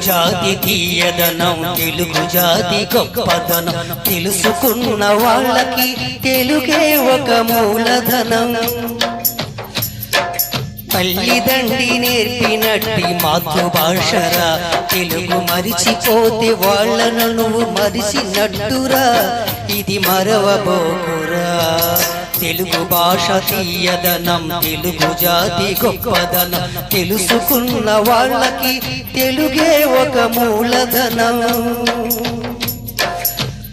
జాతి తీయదనం, తెలుగు జాతి గొప్పదనం, తెలుసుకున్న వాళ్ళకి తెలుగే ఒక మూలధనం. తల్లిదండ్రి నేర్పినట్టి మాతృభాషరా, తెలుగు మరిచిపోతే వాళ్ళను నువ్వు మరిచినట్టురా, ఇది మరవబోకురా. తెలుగు భాష తీయదనం, తెలుగు జాతి గొప్పదనం, తెలుసుకున్న వాళ్ళకి తెలుగే ఒక మూలధనం.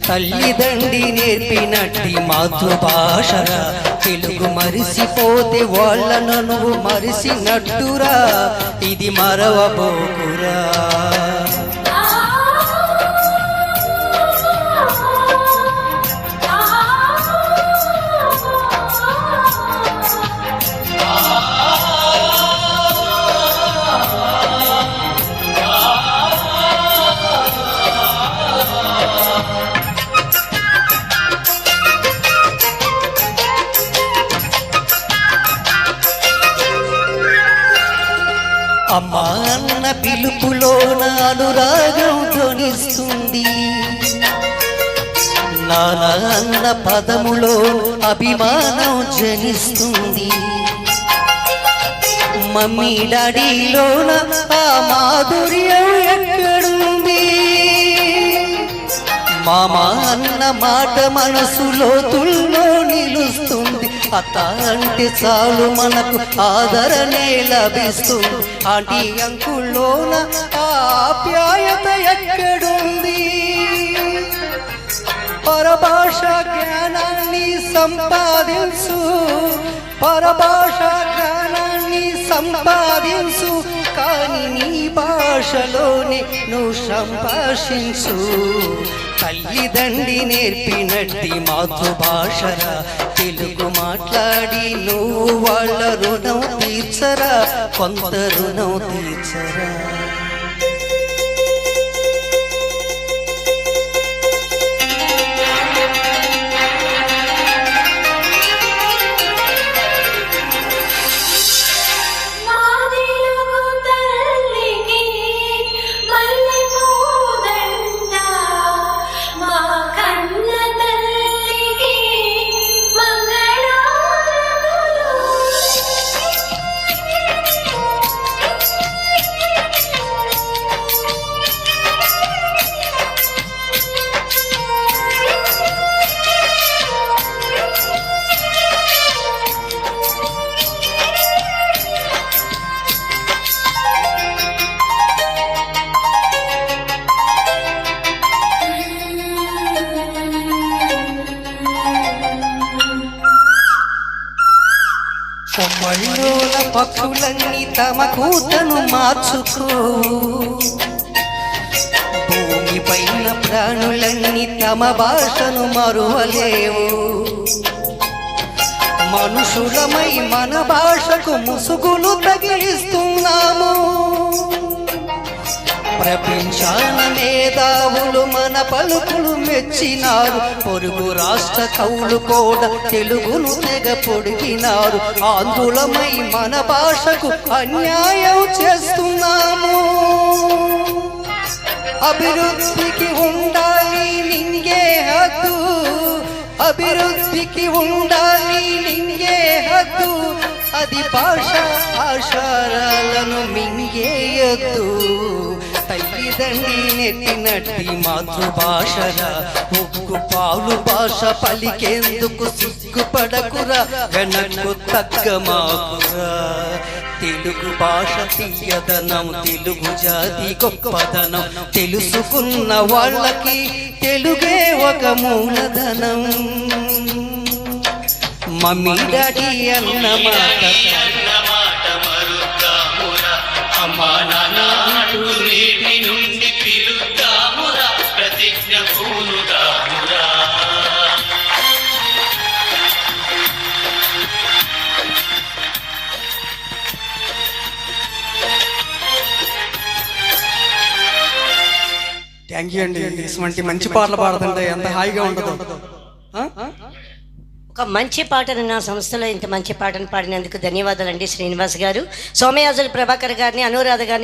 తల్లిదండ్రి నేర్పినట్టి మాతృభాషరా, తెలుగు మరిసిపోతే వాళ్ళను నువ్వు మరిసినట్టురా, ఇది మరవబోకురా. అమ్మా అన్న పిలుపులోన అనురాగం ధ్వనిస్తుంది, నాన్న అన్న పదములో అభిమానం జనిస్తుంది. మమ్మీ డాడీలోన ఆ మాధుర్యం ఎక్కడుంది? మామ అన్న మాట మనసులో తుల్లో నిలుస్తుంది. అత్త అంటే చాలు మనకు ఆదరణే లభిస్తుంది. ఆంటీ అంకుల్లోన ఆప్యాయత ఎక్కడుంది? పరభాష జ్ఞానాన్ని సంపాదించు, పరభాష జ్ఞానాన్ని సంపాదించు, కానీ నీ భాషలోనే నువ్వు సంభాషించు. తల్లిదండ్రి నేర్పినట్టి మాతృభాషరా, తెలుగు మాట్లాడి నువ్వు వాళ్ళ రుణం తీర్చరా, కొంత రుణం తీర్చరా. కొమ్మళ్ళోల పక్షులన్నీ తమ కూతను మార్చుకో, భూమిపైన ప్రాణులన్నీ తమ భాషను మరువలేవు. మనుషులమై మన భాషకు ముసుగులు తగిలిస్తున్నాము. ప్రపంచాన మేధావులు మన పలుకులు మెచ్చినారు. పొరుగు రాష్ట్ర కవులు కూడా తెలుగును తెగ పొడిగినారు. ఆందోళనమై మన భాషకు అన్యాయం చేస్తున్నాము. అభివృద్ధికి ఉండాలి నింగే హద్దు, అభివృద్ధికి ఉండాలి నింగే హద్దు, అది భాష ఆచారాలను మింగేయద్దు. తల్లిదండ్రి నెట్టినట్టి మాతృభాషరా, ఉక్కు పాలు భాష పలికేందుకు సిగ్గుపడకురా, వెనక్కు తగ్గమాకురా. తెలుగు భాష తీయదనం, తెలుగు జాతి గొప్పదనం, తెలుసుకున్న వాళ్ళకి తెలుగే ఒక మూలధనం. మమ్మీ డాడీ అన్న మాట అమ్మా నాన్న నేటి నుండి పిలుద్దామురా, ప్రతిజ్ఞ పూనుదామురా. థ్యాంక్ యూ అండి. ఇటువంటి మంచి పాటలు పాడుతుంటే ఎంత హాయిగా ఉండదు. ఒక మంచి పాటను నా సంస్థలో ఇంత మంచి పాటను పాడినందుకు ధన్యవాదాలండి శ్రీనివాస్ గారు. సోమయాజుల ప్రభాకర్ గారిని, అనురాధ గారిని